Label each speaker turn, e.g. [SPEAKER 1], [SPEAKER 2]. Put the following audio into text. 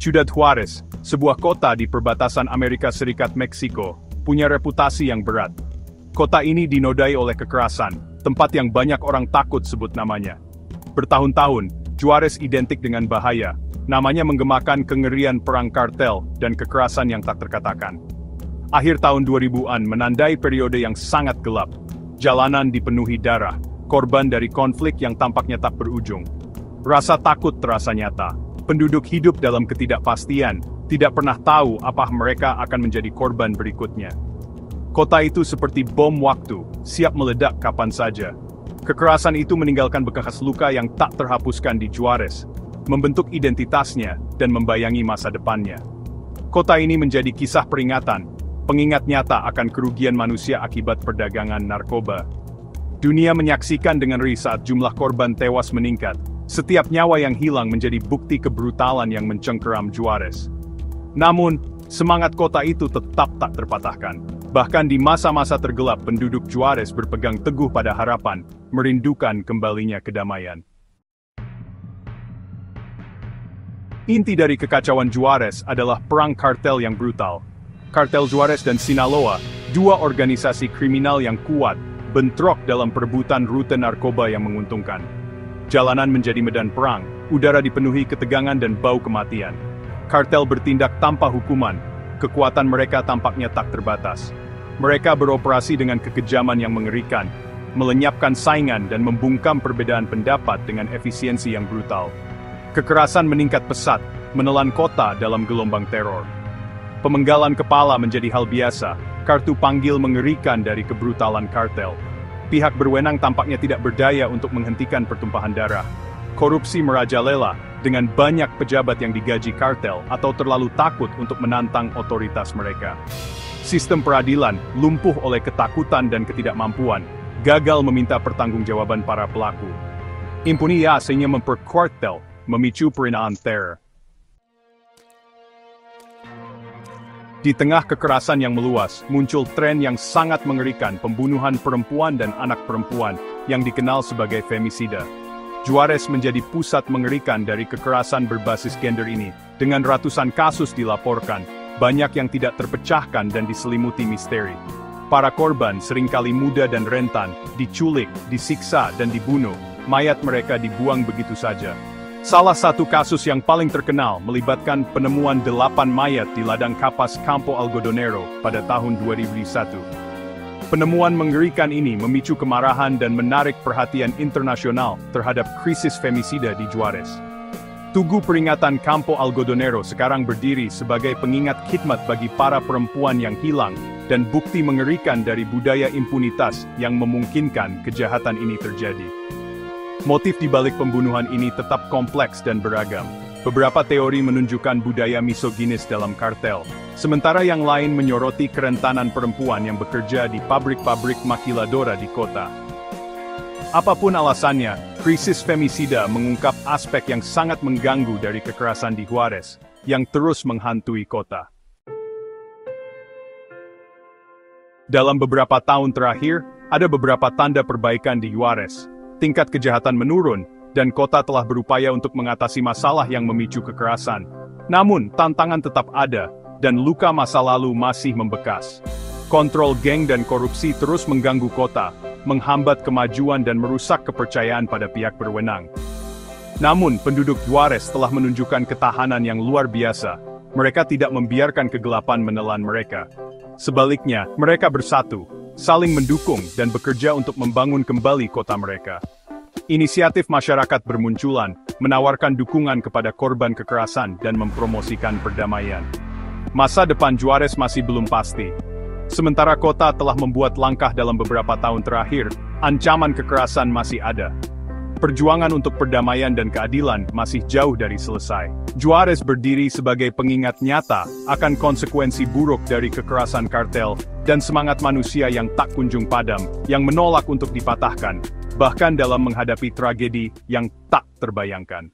[SPEAKER 1] Ciudad Juarez, sebuah kota di perbatasan Amerika Serikat Meksiko, punya reputasi yang berat. Kota ini dinodai oleh kekerasan, tempat yang banyak orang takut sebut namanya. Bertahun-tahun, Juarez identik dengan bahaya, namanya menggemakan kengerian perang kartel dan kekerasan yang tak terkatakan. Akhir tahun 2000-an menandai periode yang sangat gelap. Jalanan dipenuhi darah, korban dari konflik yang tampaknya tak berujung. Rasa takut terasa nyata. Penduduk hidup dalam ketidakpastian, tidak pernah tahu apa mereka akan menjadi korban berikutnya. Kota itu seperti bom waktu, siap meledak kapan saja. Kekerasan itu meninggalkan bekas luka yang tak terhapuskan di Juarez, membentuk identitasnya dan membayangi masa depannya. Kota ini menjadi kisah peringatan, pengingat nyata akan kerugian manusia akibat perdagangan narkoba. Dunia menyaksikan dengan risih saat jumlah korban tewas meningkat. Setiap nyawa yang hilang menjadi bukti kebrutalan yang mencengkeram Juarez. Namun, semangat kota itu tetap tak terpatahkan. Bahkan di masa-masa tergelap penduduk Juarez berpegang teguh pada harapan, merindukan kembalinya kedamaian. Inti dari kekacauan Juarez adalah perang kartel yang brutal. Kartel Juarez dan Sinaloa, dua organisasi kriminal yang kuat, bentrok dalam perebutan rute narkoba yang menguntungkan. Jalanan menjadi medan perang, udara dipenuhi ketegangan dan bau kematian. Kartel bertindak tanpa hukuman, kekuatan mereka tampaknya tak terbatas. Mereka beroperasi dengan kekejaman yang mengerikan, melenyapkan saingan dan membungkam perbedaan pendapat dengan efisiensi yang brutal. Kekerasan meningkat pesat, menelan kota dalam gelombang teror. Pemenggalan kepala menjadi hal biasa, kartu panggil mengerikan dari kebrutalan kartel. Pihak berwenang tampaknya tidak berdaya untuk menghentikan pertumpahan darah. Korupsi merajalela, dengan banyak pejabat yang digaji kartel atau terlalu takut untuk menantang otoritas mereka. Sistem peradilan lumpuh oleh ketakutan dan ketidakmampuan, gagal meminta pertanggungjawaban para pelaku. Impunitasnya memperkuat, memicu perenaan teror. Di tengah kekerasan yang meluas, muncul tren yang sangat mengerikan pembunuhan perempuan dan anak perempuan, yang dikenal sebagai femisida. Juarez menjadi pusat mengerikan dari kekerasan berbasis gender ini, dengan ratusan kasus dilaporkan, banyak yang tidak terpecahkan dan diselimuti misteri. Para korban seringkali muda dan rentan, diculik, disiksa dan dibunuh, mayat mereka dibuang begitu saja. Salah satu kasus yang paling terkenal melibatkan penemuan 8 mayat di ladang kapas Campo Algodonero pada tahun 2001. Penemuan mengerikan ini memicu kemarahan dan menarik perhatian internasional terhadap krisis femisida di Juarez. Tugu peringatan Campo Algodonero sekarang berdiri sebagai pengingat khidmat bagi para perempuan yang hilang dan bukti mengerikan dari budaya impunitas yang memungkinkan kejahatan ini terjadi. Motif di balik pembunuhan ini tetap kompleks dan beragam. Beberapa teori menunjukkan budaya misoginis dalam kartel, sementara yang lain menyoroti kerentanan perempuan yang bekerja di pabrik-pabrik maquiladora di kota. Apapun alasannya, krisis femisida mengungkap aspek yang sangat mengganggu dari kekerasan di Juarez, yang terus menghantui kota. Dalam beberapa tahun terakhir, ada beberapa tanda perbaikan di Juarez. Tingkat kejahatan menurun, dan kota telah berupaya untuk mengatasi masalah yang memicu kekerasan. Namun, tantangan tetap ada, dan luka masa lalu masih membekas. Kontrol geng dan korupsi terus mengganggu kota, menghambat kemajuan dan merusak kepercayaan pada pihak berwenang. Namun, penduduk Juarez telah menunjukkan ketahanan yang luar biasa. Mereka tidak membiarkan kegelapan menelan mereka. Sebaliknya, mereka bersatu, saling mendukung dan bekerja untuk membangun kembali kota mereka. Inisiatif masyarakat bermunculan, menawarkan dukungan kepada korban kekerasan dan mempromosikan perdamaian. Masa depan Juarez masih belum pasti. Sementara kota telah membuat langkah dalam beberapa tahun terakhir, ancaman kekerasan masih ada. Perjuangan untuk perdamaian dan keadilan masih jauh dari selesai. Juarez berdiri sebagai pengingat nyata akan konsekuensi buruk dari kekerasan kartel dan semangat manusia yang tak kunjung padam, yang menolak untuk dipatahkan, bahkan dalam menghadapi tragedi yang tak terbayangkan.